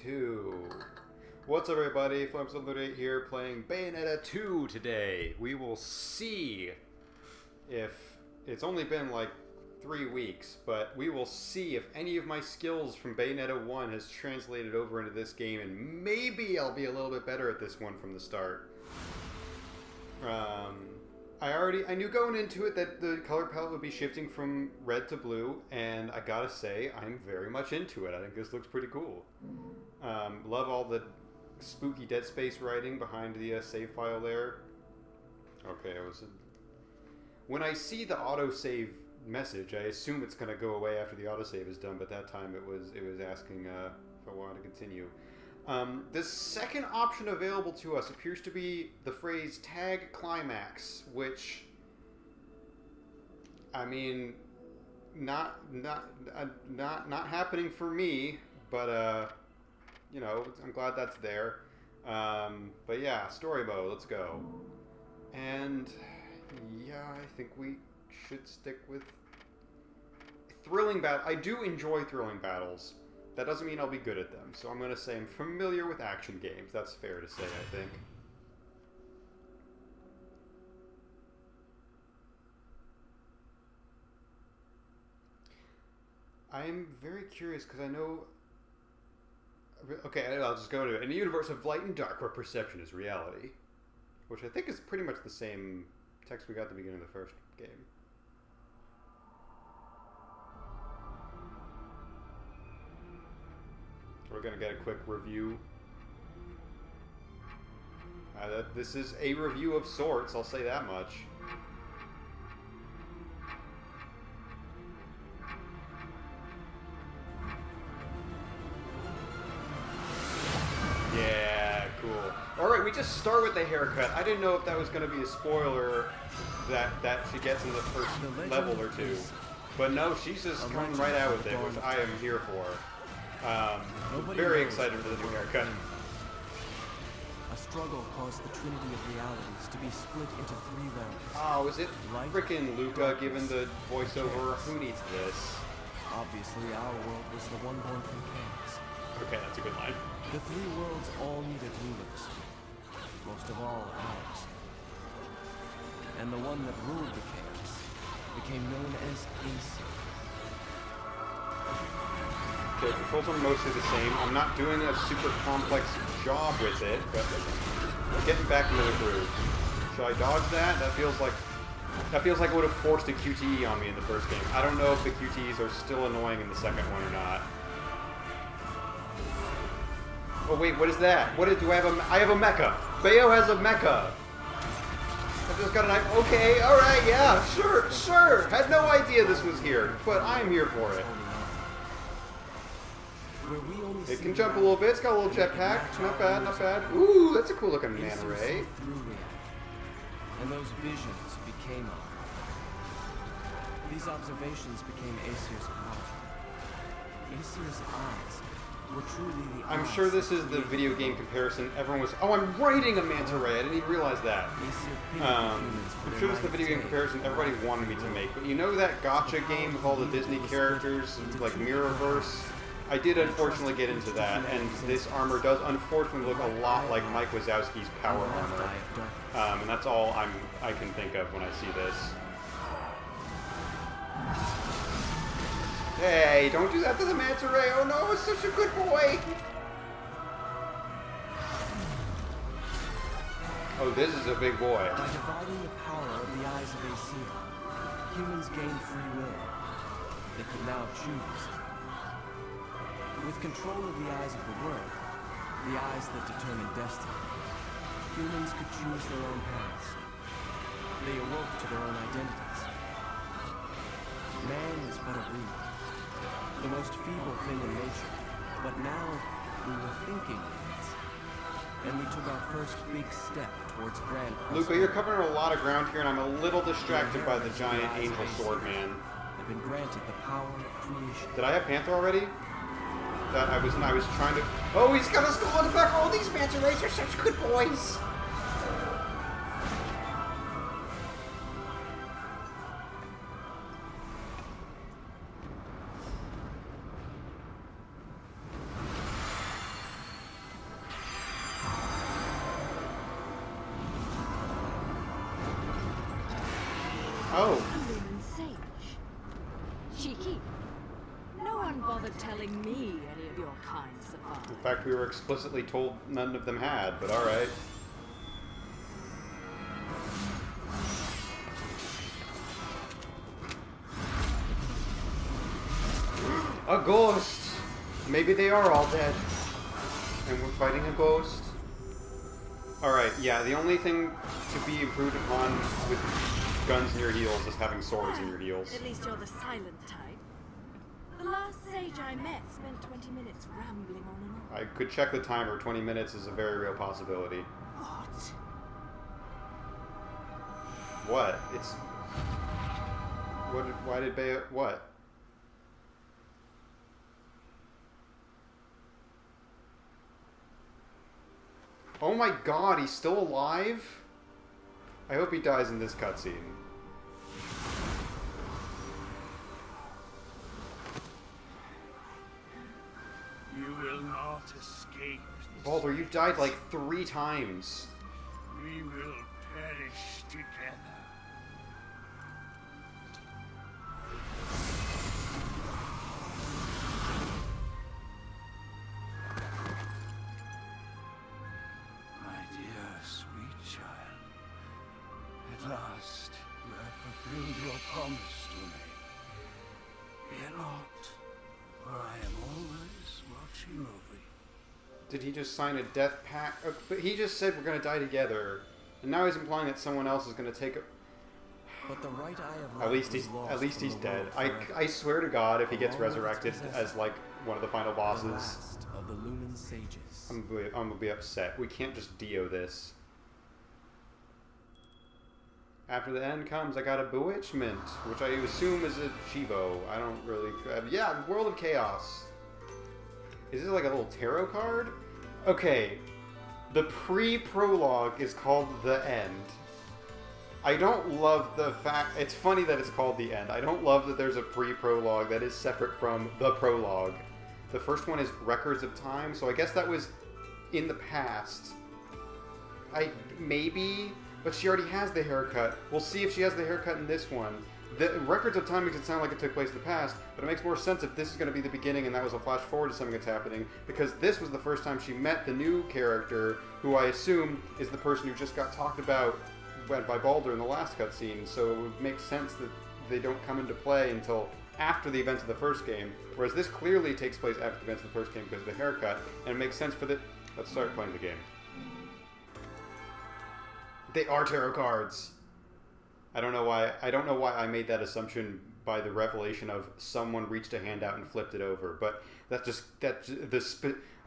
2. What's up, everybody? Flamsalute here playing Bayonetta 2 today. We will see if it's only been like 3 weeks, but we will see if any of my skills from Bayonetta 1 has translated over into this game, and maybe I'll be a little bit better at this one from the start. I knew going into it that the color palette would be shifting from red to blue, and I gotta say, I'm very much into it. I think this looks pretty cool. Love all the spooky Dead Space writing behind the save file there. Okay, when I see the autosave message, I assume it's gonna go away after the autosave is done, but that time it was asking if I wanted to continue. The second option available to us appears to be the phrase tag climax, which, I mean, not happening for me, but you know, I'm glad that's there. But yeah, story mode, let's go. And yeah, I think we should stick with thrilling battle. I do enjoy thrilling battles. That doesn't mean I'll be good at them, so I'm going to say I'm familiar with action games. That's fair to say, I think. I'm very curious, because I know... Okay, I'll just go to it. In a universe of light and dark, where perception is reality. Which I think is pretty much the same text we got at the beginning of the first game. We're going to get a quick review. This is a review of sorts, I'll say that much. Yeah, cool. Alright, we just start with the haircut. I didn't know if that was going to be a spoiler that she gets in the first level or two. But no, she's just coming right out with it, which I am here for. Very excited for the new haircut. A struggle caused the trinity of realities to be split into 3 realms. Oh, is it frickin' Luca giving the voiceover? Who needs this? Obviously, our world was the one born from chaos. Okay, that's a good line. The 3 worlds all needed rulers. Most of all, ours. And the one that ruled the chaos became known as Enzo. The controls are mostly the same. I'm not doing a super complex job with it, but getting back into the groove. Should I dodge that? That feels like it would have forced a QTE on me in the first game. I don't know if the QTEs are still annoying in the second one or not. Oh wait, what is that? Do I have I have a mecha. Bayo has a mecha. I just got a knife. Okay, alright, yeah, sure. Had no idea this was here, but I'm here for it. It can jump a little bit. It's got a little jetpack. Not bad, not bad. Ooh, that's a cool looking manta ray. And those visions became ours. These observations became Aesir's power. Aesir's eyes were truly the I'm sure this is the video game comparison. Everyone was, oh, I'm writing a manta ray. I didn't even realize that. I'm sure this is the video game comparison everybody wanted me to make. But you know that gacha game with all the Disney characters, like Mirrorverse? I did unfortunately get into that, and this armor does unfortunately look a lot like Mike Wazowski's power armor. And that's all I can think of when I see this. Hey, don't do that to the manta ray! Oh no, it's such a good boy! Oh, this is a big boy. By dividing the power of the eyes of Aesir, humans gained free will. They could now choose. With control of the eyes of the world, the eyes that determine destiny, humans could choose their own paths. They awoke to their own identities. Man is but a reed, the most feeble thing in nature, but now we were thinking things, and we took our first big step towards grand prosperity. Luca, you're covering a lot of ground here, and I'm a little distracted by the giant angel sword man. They've been granted the power of creation. Did I have Panther already? That I was trying to... Oh, he's got a skull on the back. Oh, these manta rays are such good boys. Oh. A lumen sage. Cheeky. No one bothered telling me any of your kind survived. In fact, we were explicitly told none of them had, but alright. A ghost! Maybe they are all dead. And we're fighting a ghost. Alright, yeah, the only thing to be improved upon with guns in your heels is having swords in your heels. At least you're the silent type. The last sage I met spent 20 minutes rambling on and on. I could check the timer. 20 minutes is a very real possibility. What? What? It's... What? Why did what? Oh my god, he's still alive? I hope he dies in this cutscene. You will not escape. Baldur, you've died like 3 times. We will perish together. My dear sweet child, at last you have fulfilled your promise to me. Fear not, for I am always watching over you. Did he just sign a death pact? But he just said we're gonna die together, and now he's implying that someone else is gonna take it. But the right eye of At least he's dead. I swear to God, if he gets resurrected as like one of the final the bosses, last of the Lumen Sages. I'm gonna be upset. We can't just Dio this. After the end comes, I got a Bewitchment, which I assume is a Chivo. I don't really... yeah, World of Chaos. Is this like a little tarot card? Okay, the pre-prologue is called The End. I don't love the fact... It's funny that it's called The End. I don't love that there's a pre-prologue that is separate from the prologue. The first one is Records of Time, so I guess that was in the past. Maybe... But she already has the haircut. We'll see if she has the haircut in this one. The Records of Time makes it sound like it took place in the past, but it makes more sense if this is going to be the beginning and that was a flash forward to something that's happening, because this was the first time she met the new character, who I assume is the person who just got talked about by Baldur in the last cutscene, so it would make sense that they don't come into play until after the events of the first game, whereas this clearly takes place after the events of the first game because of the haircut, and it makes sense for the... Let's start playing the game. They are tarot cards. I don't know why I made that assumption by the revelation of someone reached a hand out and flipped it over, but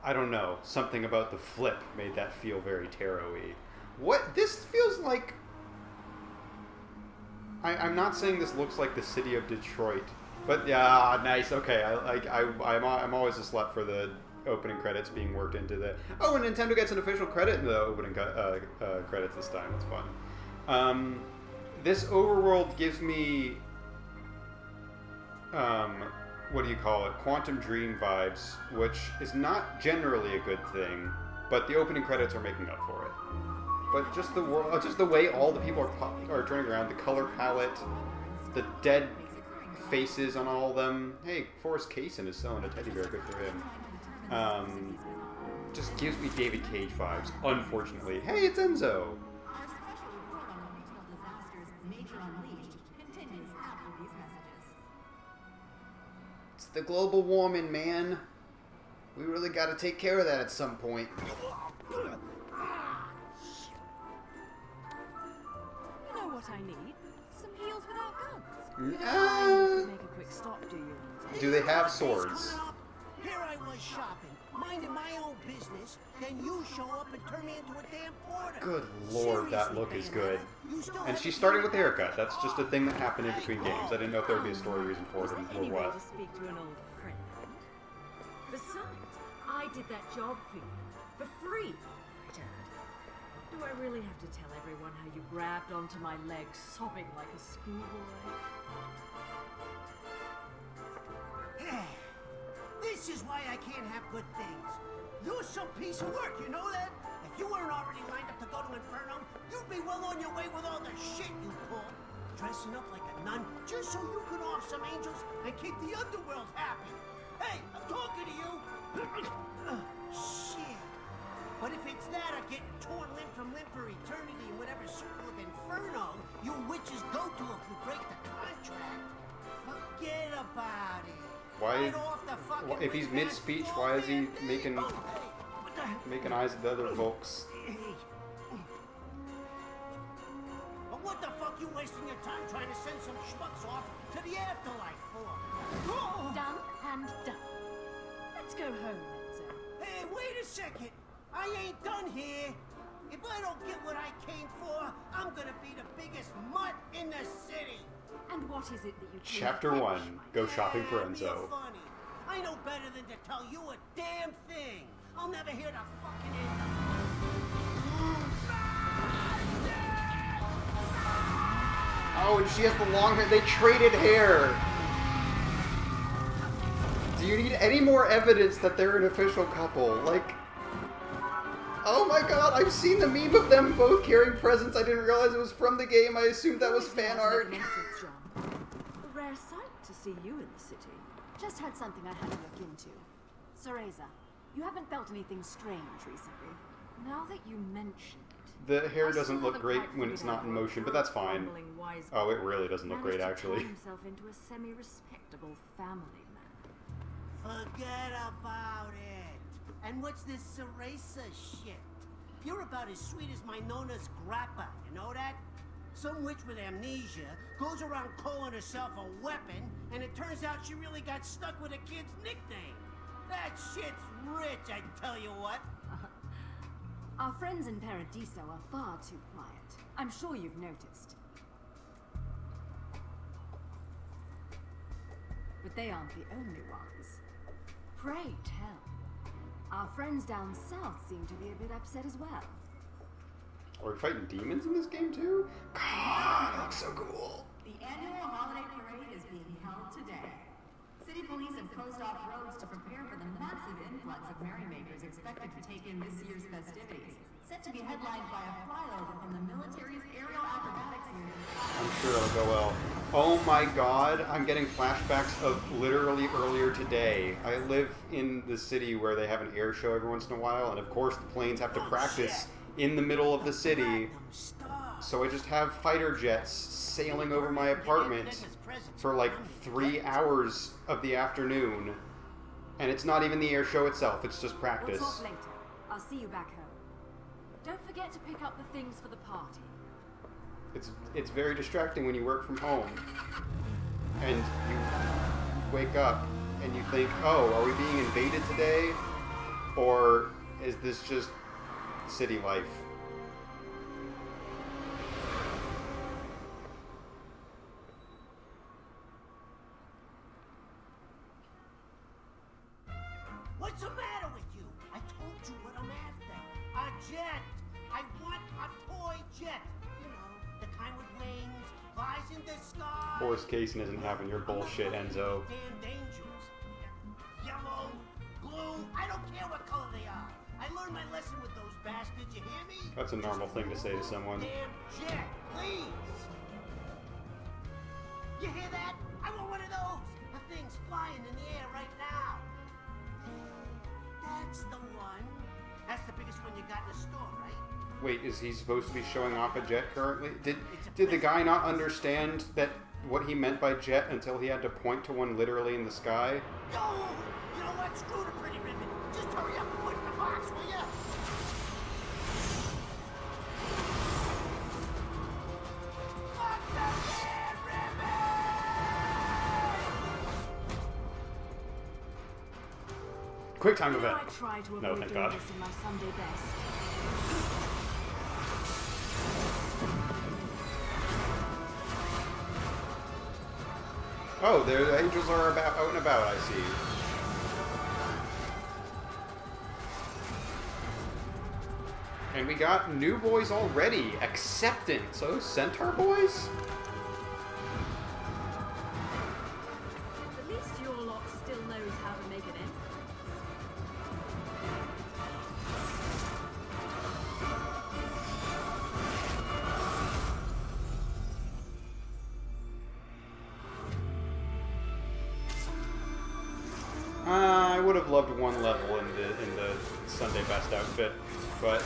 I don't know. Something about the flip made that feel very tarot-y. What? This feels like... I'm not saying this looks like the city of Detroit, but yeah, nice. Okay, I'm always a slut for the opening credits being worked into the... Oh, and Nintendo gets an official credit in the opening credits this time. That's fun. This overworld gives me... what do you call it? Quantum Dream vibes, which is not generally a good thing, but the opening credits are making up for it. But just the world, just the way all the people are turning around, the color palette, the dead faces on all of them. Hey, Forrest Kaysen is selling a teddy bear. Good for him. Just gives me David Cage vibes, unfortunately. Hey, it's Enzo! It's the global warming, man. We really gotta take care of that at some point. You know what I need? Some heels without guns. You don't mind if we make a quick stop, do you? Do they have swords? Here I was shopping, minding my own business, then you show up and turn me into a damn porter. Good lord, that look is good. You still And have she's to starting do with the haircut. That's just a thing that happened in between games. I didn't know if there would be a story reason for it Is there or any way what. to speak to an old friend? Besides, I did that job for you. For free, might add. Do I really have to tell everyone how you grabbed onto my leg sobbing like a schoolboy? This is why I can't have good things. You're some piece of work, you know that? If you weren't already lined up to go to Inferno, you'd be well on your way with all the shit you pull. Dressing up like just so you can off some angels and keep the underworld happy. Hey, I'm talking to you. Shit. But if it's that or getting torn limb from limb for eternity in whatever circle of inferno you witches go to if you break the contract, forget about it. Why? Right off the fucking If he's mid-speech, why is he making eyes at the other folks? But what the fuck you wasting your time trying to send some schmucks off to the afterlife for? Done and done. Let's go home, Enzo. Hey, wait a second. I ain't done here. If I don't get what I came for, I'm gonna be the biggest mutt in the city. And what is it that you Chapter 1. Go shopping for Yeah, Enzo. be funny. I know better than to tell you a damn thing. I'll never hear the fucking end of Oh, and she has the long hair. They traded hair. Do you need any more evidence that they're an official couple? Like, oh my god, I've seen the meme of them both carrying presents. I didn't realize it was from the game. I assumed that was fan art. A rare sight to see you in the city. Just had something I had to look into. Cereza, you haven't felt anything strange recently. Now that you mention it, The hair I doesn't still look haven't great quite when it's figured not out in what motion, but that's fine. crumbling wise Oh, it really doesn't look great, managed to actually. turn himself into a semi-respectable family man. Forget about it. And what's this Cereza shit? You're about as sweet as my Nona's grappa, you know that? Some witch with amnesia goes around calling herself a weapon, and it turns out she really got stuck with a kid's nickname. That shit's rich, I tell you what. Our friends in Paradiso are far too quiet. I'm sure you've noticed. But they aren't the only ones. Pray tell. Our friends down south seem to be a bit upset as well. Are we fighting demons in this game too? God, that looks so cool. The annual holiday parade is being held today. City police have closed off roads to prepare for the massive influx of merrymakers expected to take in this year's festivities, set to be headlined by a flyover from the military's aerial acrobatics unit. I'm sure it'll go well. Oh my god, I'm getting flashbacks of literally earlier today. I live in the city where they have an air show every once in a while, and of course the planes have to practice in the middle of the city. So I just have fighter jets sailing over my apartment for like 3 hours of the afternoon. And it's not even the air show itself, it's just practice. We'll talk later. I'll see you back home. Don't forget to pick up the things for the party. It's very distracting when you work from home. And you wake up and you think, oh, are we being invaded today? Or is this just city life? What's the matter with you? I told you what I'm after. A jet. I want a toy jet. You know, the kind with wings, flies in the sky. Forrest Cason isn't having your bullshit, Enzo. Damn dangerous. Yellow, blue, I don't care what color they are. I learned my lesson with those bastards, you hear me? That's a normal thing to say to someone. Damn jet, please. You hear that? I want one of those. The thing's flying in the air right now. That's the one. That's the biggest one you got in the store, right? Wait, is he supposed to be showing off a jet currently? Did the guy not understand that what he meant by jet until he had to point to one literally in the sky? No! You know what? Screw the pretty ribbon. Just hurry up and put it in the box, will ya? Fuck the red ribbon! Quick time You know, event. I try to No, avoid thank doing God. this in my Sunday best. Oh, the angels are out and about, I see. And we got new boys already. Acceptance. Oh, Centaur boys? At least your lot still knows how to make an end. I would have loved one level in the Sunday best outfit, but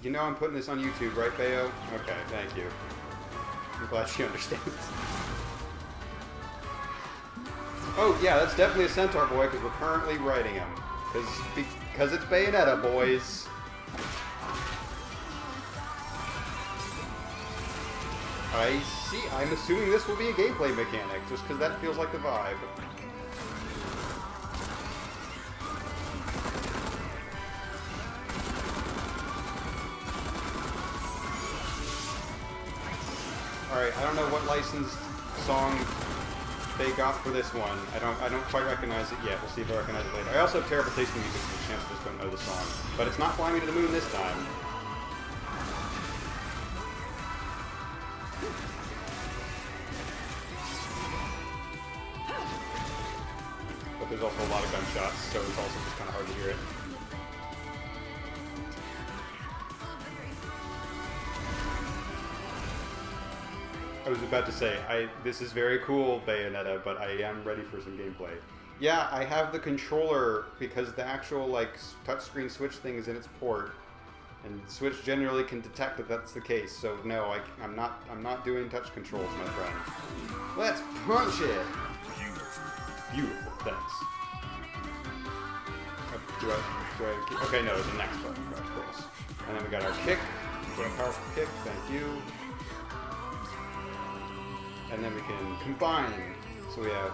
you know I'm putting this on YouTube, right, Bayo? Okay, thank you. I'm glad she understands. Oh yeah, that's definitely a Centaur boy because we're currently writing him. Because it's Bayonetta, boys. I see. I'm assuming this will be a gameplay mechanic, just because that feels like the vibe. Alright, I don't know what licensed song they got for this one. I don't quite recognize it yet. We'll see if I recognize it later. I also have terrible taste in music, so the chance I just don't know the song. But it's not Fly Me to the Moon this time. But there's also a lot of gunshots, so it's also just kind of hard to hear it. I was about to say, this is very cool, Bayonetta, but I am ready for some gameplay. Yeah, I have the controller because the actual touchscreen Switch thing is in its port, and Switch generally can detect that that's the case. So no, I'm not doing touch controls, my friend. Let's punch it. Beautiful. Thanks. Okay, no, the next button, of course. And then we got our kick. We got a powerful kick. Thank you. And then we can combine. So we have...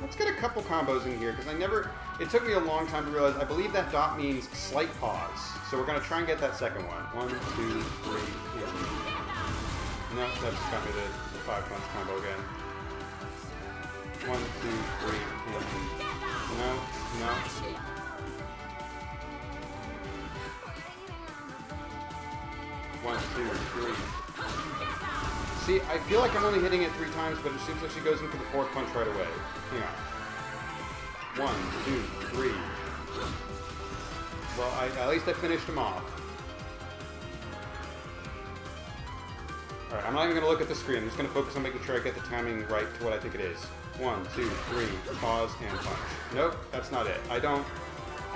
Let's get a couple combos in here, because it took me a long time to realize, I believe that dot means slight pause. So we're going to try and get that second one. 1, 2, 3, 4. No, that's got me the 5-punch combo again. 1, 2, 3, 4. No. 1, 2, 3. See, I feel like I'm only hitting it 3 times, but it seems like she goes in for the 4th punch right away. Hang on. 1, 2, 3. Well, at least I finished him off. Alright, I'm not even going to look at the screen. I'm just going to focus on making sure I get the timing right to what I think it is. 1, 2, 3, pause, and punch. Nope, that's not it. I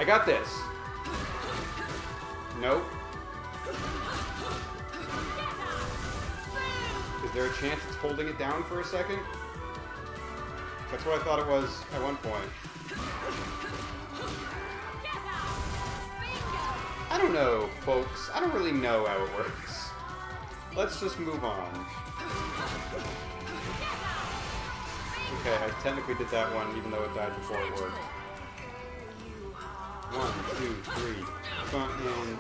got this. Nope. Is there a chance it's holding it down for a second? That's what I thought it was at one point. I don't know, folks. I don't really know how it works. Let's just move on. Okay, I technically did that one, even though it died before it worked. 1, 2, 3. And...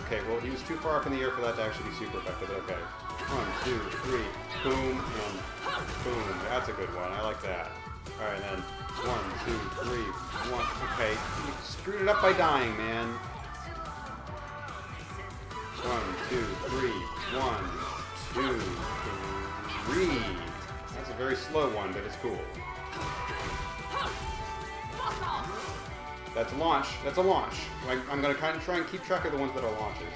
Okay, well, he was too far up in the air for that to actually be super effective, but okay. 1, 2, 3. Boom, and boom. That's a good one. I like that. Alright, then. 1, 2, 3. 1. Okay, you screwed it up by dying, man. 1, 2, 3. 1, 2, 3. That's a very slow one, but it's cool. That's a launch. That's a launch. I'm going to kind of try and keep track of the ones that are launches.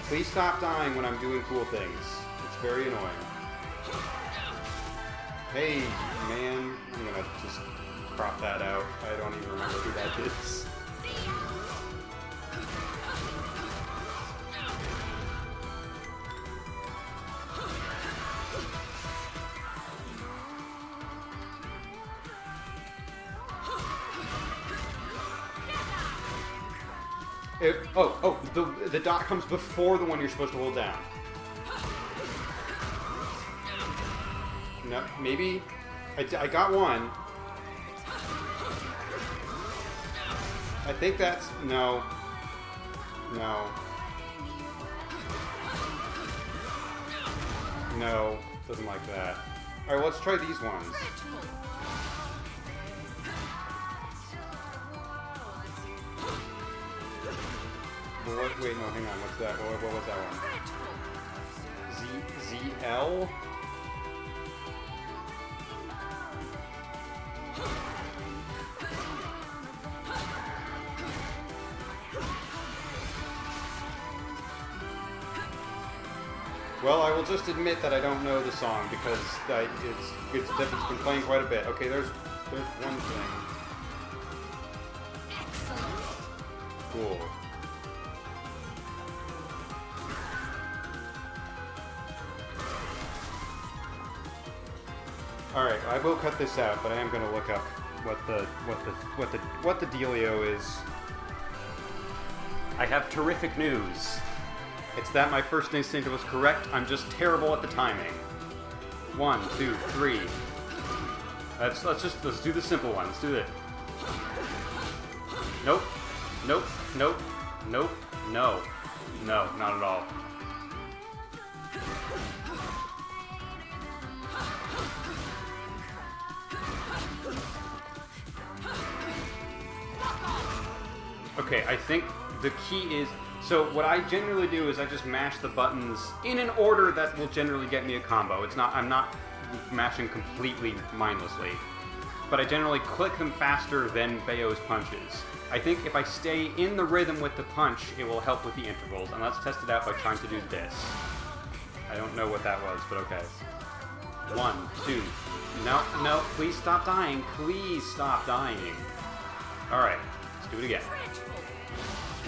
Please stop dying when I'm doing cool things. It's very annoying. Hey, man. I'm going to just crop that out. I don't even remember who that is. The dot comes before the one you're supposed to hold down. No, maybe. I got one. I think that's... No. No. No. Doesn't like that. Alright, let's try these ones. Wait, no, hang on. What's that? What was that one? ZL? Well, I will just admit that I don't know the song because it's been playing quite a bit. Okay, there's one thing. Cool. All right, I will cut this out, but I am going to look up what the dealio is. I have terrific news. It's that my first instinct was correct. I'm just terrible at the timing. 1, 2, 3. Let's do the simple one. Let's do it. Nope. Nope. Nope. Nope. No. No, not at all. Okay, I think the key is... So what I generally do is I just mash the buttons in an order that will generally get me a combo. I'm not mashing completely mindlessly. But I generally click them faster than Bayo's punches. I think if I stay in the rhythm with the punch, it will help with the intervals. And let's test it out by trying to do this. I don't know what that was, but okay. 1, 2. No, please stop dying. Please stop dying. Alright, let's do it again.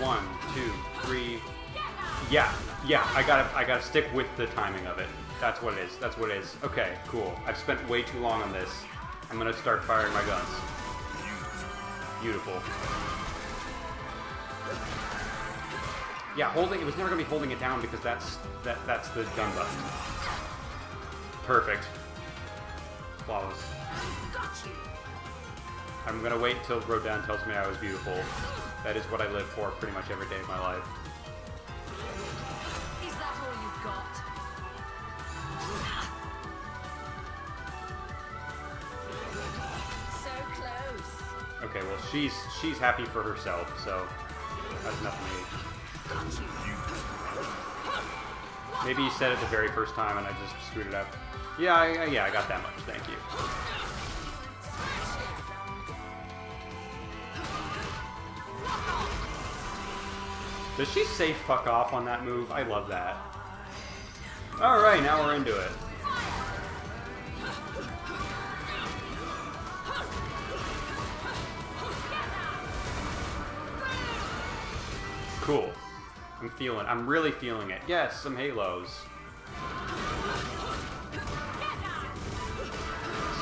1, 2, 3. Yeah, I gotta stick with the timing of it. That's what it is. That's what it is. Okay, cool. I've spent way too long on this. I'm gonna start firing my guns. Beautiful. Yeah, holding. It was never gonna be holding it down because that's the gun button. Perfect. Flawless. I'm gonna wait till Rodin tells me I was beautiful. That is what I live for pretty much every day of my life. Is that all you've got? So close. Okay, well she's happy for herself, so that's enough for me. Maybe you said it the very first time and I just screwed it up. Yeah, I got that much. Thank you. Does she say fuck off on that move? I love that. Alright, now we're into it. Cool. I'm really feeling it. Yes, some halos.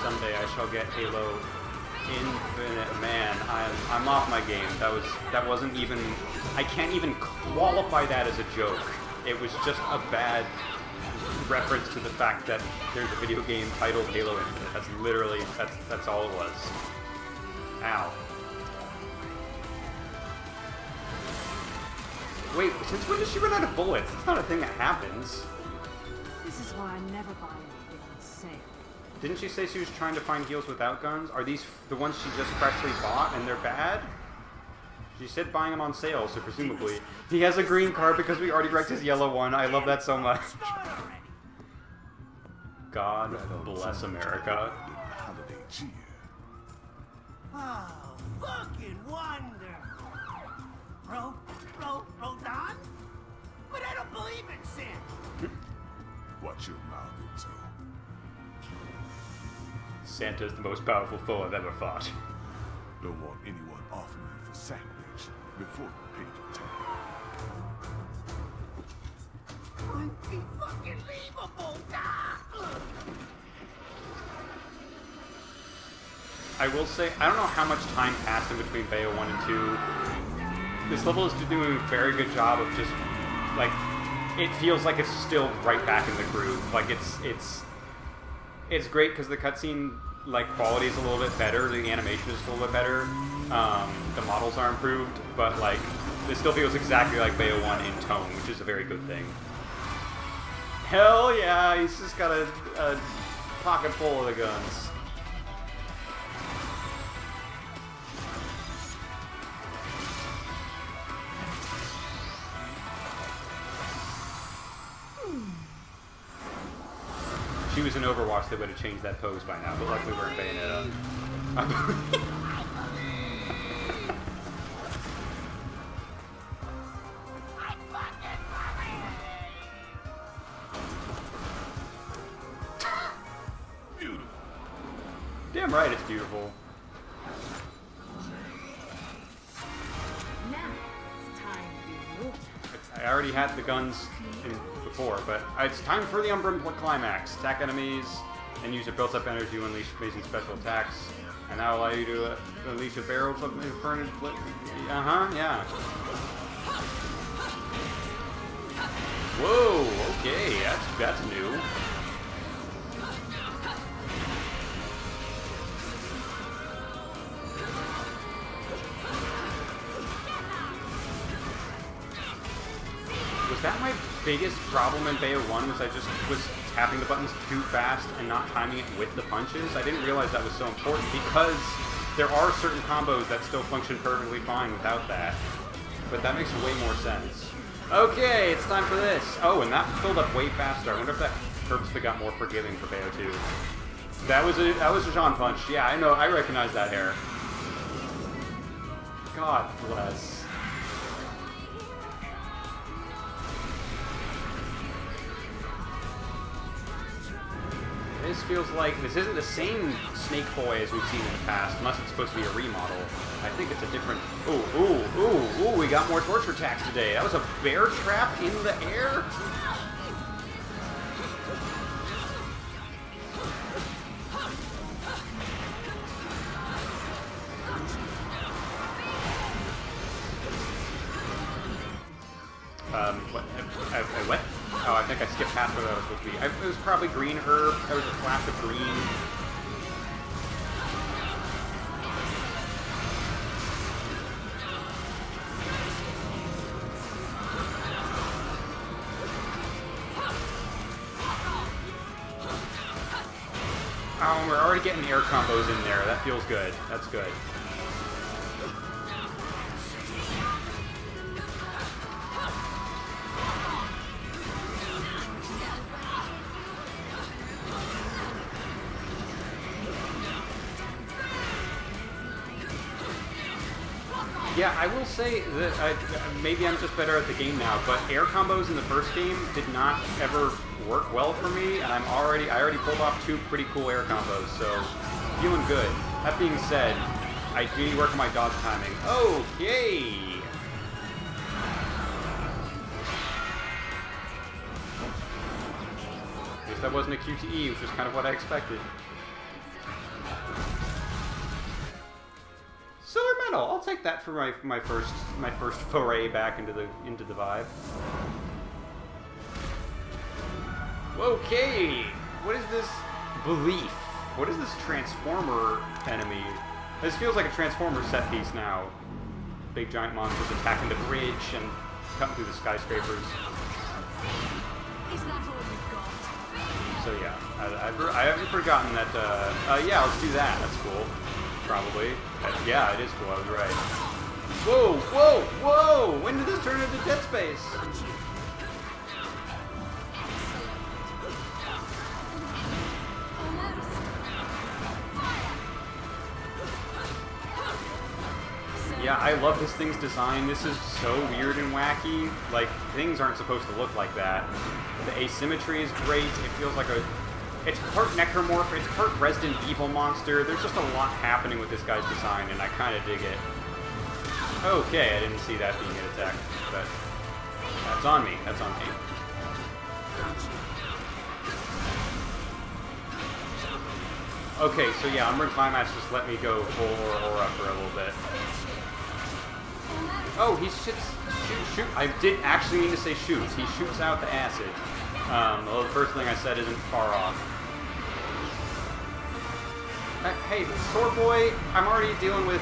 Someday I shall get Halo Infinite. Man, I'm off my game. That wasn't even... I can't even qualify that as a joke. It was just a bad reference to the fact that there's a video game titled Halo Infinite. That's literally, that's all it was. Ow. Wait, since when does she run out of bullets? That's not a thing that happens. This is why I never buy anything on sale. Didn't she say she was trying to find heals without guns? Are these the ones she just freshly bought and they're bad? She said buying them on sale, so presumably. He has a green card because we already wrecked his yellow one. I love that so much. God bless America. Oh, fucking wonderful. Rodin? But I don't believe in Santa. Watch your mouth, Enzo. Santa's the most powerful foe I've ever fought. Don't want anyone offering you for sacrilege before you pay your tab. Unbelievable! I will say, I don't know how much time passed in between Bayo 1 and 2. This level is doing a very good job of just, like, it feels like it's still right back in the groove. Like, it's great because the cutscene, like, quality is a little bit better, the animation is a little bit better, the models are improved, but, like, it still feels exactly like Bayo 1 in tone, which is a very good thing. Hell yeah, he's just got a pocket full of the guns. If she was in Overwatch, they would have changed that pose by now, but luckily we're in Bayonetta. damn right it's beautiful. Now it's time to be water. I already had the guns before, but it's time for the Umbran climax. Attack enemies and use your built-up energy to unleash amazing special attacks. And that will allow you to unleash a barrel of furnace. Yeah. Whoa, okay, that's new. Was that my biggest problem in Bayo 1, was I just was tapping the buttons too fast and not timing it with the punches? I didn't realize that was so important because there are certain combos that still function perfectly fine without that. But that makes way more sense. Okay, it's time for this. Oh, and that filled up way faster. I wonder if that purposely got more forgiving for Bayo 2. That was a Jeanne punch. Yeah, I know. I recognize that hair. God bless. This feels like this isn't the same Snake Boy as we've seen in the past, unless it's supposed to be a remodel. I think it's a different. Ooh! We got more torture attacks today. That was a bear trap in the air. What? Oh, I think I skipped past where that was supposed to be. It was probably green herb. There was a flash of green. Oh, we're already getting air combos in there. That feels good. That's good. Yeah, I will say that maybe I'm just better at the game now, but air combos in the first game did not ever work well for me, and I already pulled off 2 pretty cool air combos, so feeling good. That being said, I do need to work on my dodge timing. Okay! Guess that wasn't a QTE, which is kind of what I expected. Silver medal. I'll take that for my first foray back into the vibe. Okay, what is this belief? What is this transformer enemy? This feels like a transformer set piece now. Big giant monsters attacking the bridge and cutting through the skyscrapers. Is that all you've got? So yeah, I haven't forgotten that. Yeah, let's do that. That's cool. Probably. Yeah, it is cool. I was right. Whoa! When did this turn into Dead Space? Yeah, I love this thing's design. This is so weird and wacky. Like, things aren't supposed to look like that. The asymmetry is great. It feels like it's part necromorph, it's part Resident Evil monster. There's just a lot happening with this guy's design, and I kind of dig it. Okay, I didn't see that being an attack, but that's on me. That's on me. Okay, so yeah, Umbran Climax just let me go full Aurora for a little bit. Oh, he shoot. I did actually mean to say shoots. He shoots out the acid. Well, the first thing I said isn't far off. Hey, Sword Boy, I'm already dealing with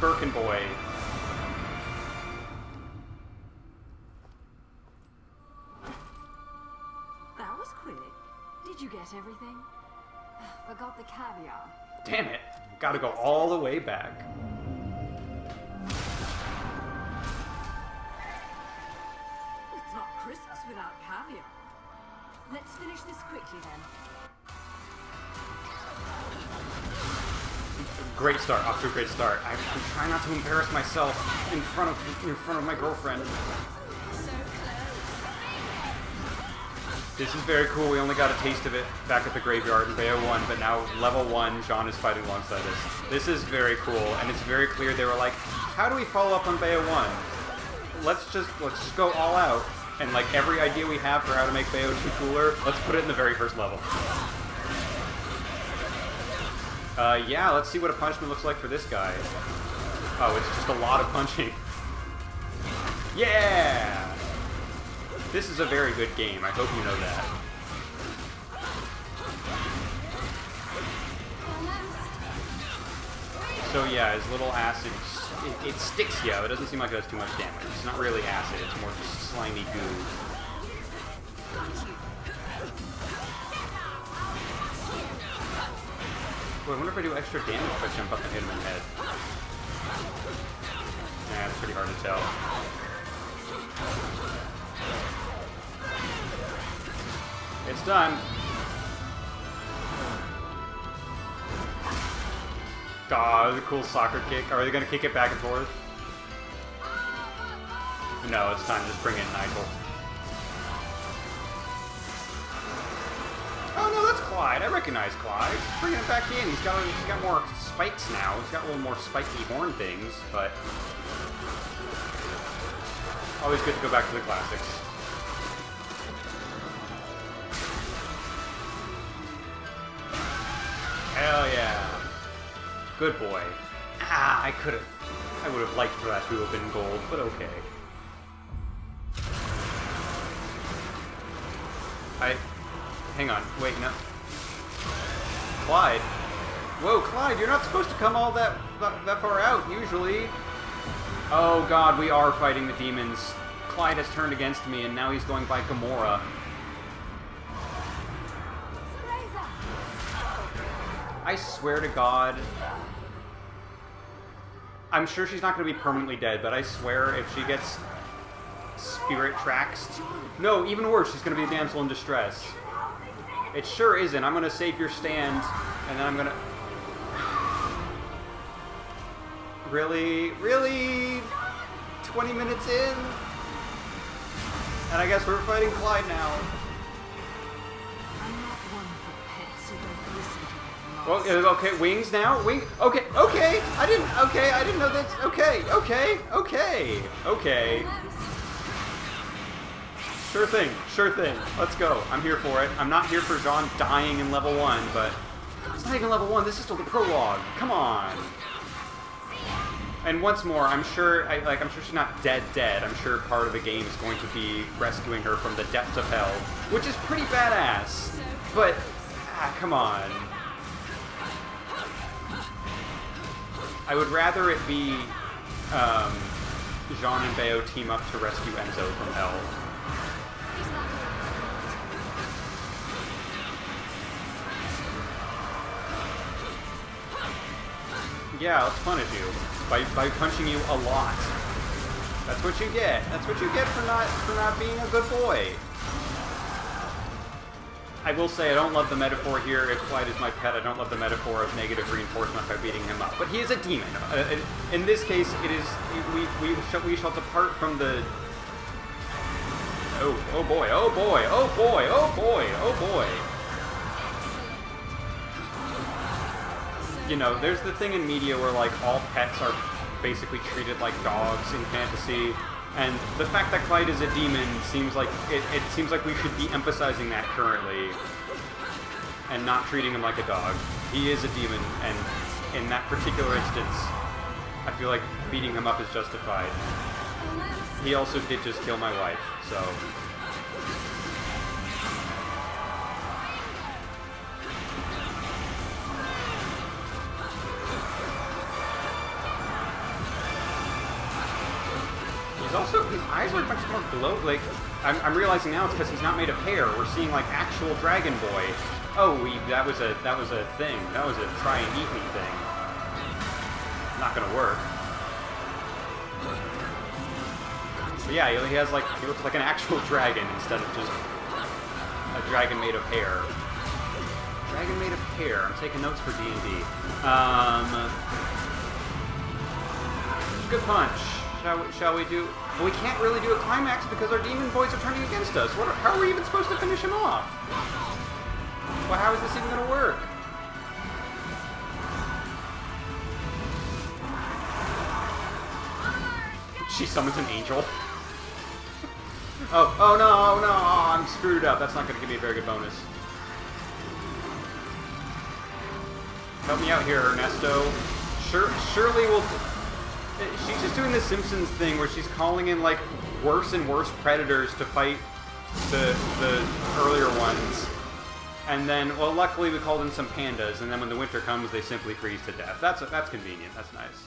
Birkin Boy. That was quick. Did you get everything? Forgot the caviar. Damn it. Gotta go all the way back. It's not Christmas without caviar. Let's finish this quickly then. Great start, off to a great start. I'm trying not to embarrass myself in front of my girlfriend. So close. This is very cool. We only got a taste of it back at the graveyard in Bayo 1, but now level 1, Jeanne is fighting alongside us. This is very cool, and it's very clear they were like, how do we follow up on Bayo 1? Let's just go all out, and like every idea we have for how to make Bayo 2 cooler, let's put it in the very first level. Yeah, let's see what a punishment looks like for this guy. Oh, it's just a lot of punching. Yeah! This is a very good game. I hope you know that. So yeah, his little acid, it sticks you. It doesn't seem like it does too much damage. It's not really acid. It's more just slimy goo. Boy, I wonder if I do extra damage if I jump up and hit him in the head. Yeah, it's pretty hard to tell. It's done. God, the cool soccer kick. Are they gonna kick it back and forth? No, it's time to just bring in Nigel. Oh no, that's Clyde. I recognize Clyde. Bringing him back in. He's got more spikes now. He's got a little more spiky horn things, but always good to go back to the classics. Hell yeah. Good boy. Ah, I would have liked for that to have been gold, but okay. Hang on, wait, no. Clyde? Whoa, Clyde, you're not supposed to come all that far out, usually. Oh god, we are fighting the demons. Clyde has turned against me, and now he's going by Gamora. I swear to God, I'm sure she's not going to be permanently dead, but I swear if she gets spirit traxed, no, even worse, she's going to be a damsel in distress. It sure isn't. I'm going to save your stand, and then I'm going to... Really? Really? 20 minutes in? And I guess we're fighting Clyde now. Well, okay, wings now? Wing? Okay, okay! I didn't know that's... Okay. Sure thing. Let's go. I'm here for it. I'm not here for Jeanne dying in level 1, but... It's not even level 1, this is still the prologue. Come on! And once more, I'm sure she's not dead. I'm sure part of the game is going to be rescuing her from the depths of hell, which is pretty badass. But, come on. I would rather it be Jeanne and Bayo team up to rescue Enzo from hell. Yeah, let's punish you by punching you a lot. That's what you get. That's what you get for not being a good boy. I will say I don't love the metaphor here. If Clyde is my pet, I don't love the metaphor of negative reinforcement by beating him up. But he is a demon. In this case, it is we shall depart from the. Oh boy. You know, there's the thing in media where like all pets are basically treated like dogs in fantasy. And the fact that Clyde is a demon seems like it seems like we should be emphasizing that currently and not treating him like a dog. He is a demon, and in that particular instance, I feel like beating him up is justified. He also did just kill my wife, so... His eyes are much more glow. Like, I'm realizing now it's because he's not made of hair. We're seeing like actual Dragon Boy. Oh, that was a thing. That was a try and eat me thing. Not gonna work. But yeah, he looks like an actual dragon instead of just a dragon made of hair. Dragon made of hair. I'm taking notes for D&D. Good punch. Shall we do? Well, we can't really do a climax because our demon boys are turning against us. How are we even supposed to finish him off? Well, how is this even going to work? She summons an angel. Oh no, I'm screwed up. That's not going to give me a very good bonus. Help me out here, Ernesto. Surely we'll... She's just doing the Simpsons thing where she's calling in, like, worse and worse predators to fight the earlier ones. And then, well, luckily we called in some pandas, and then when the winter comes, they simply freeze to death. That's convenient. That's nice.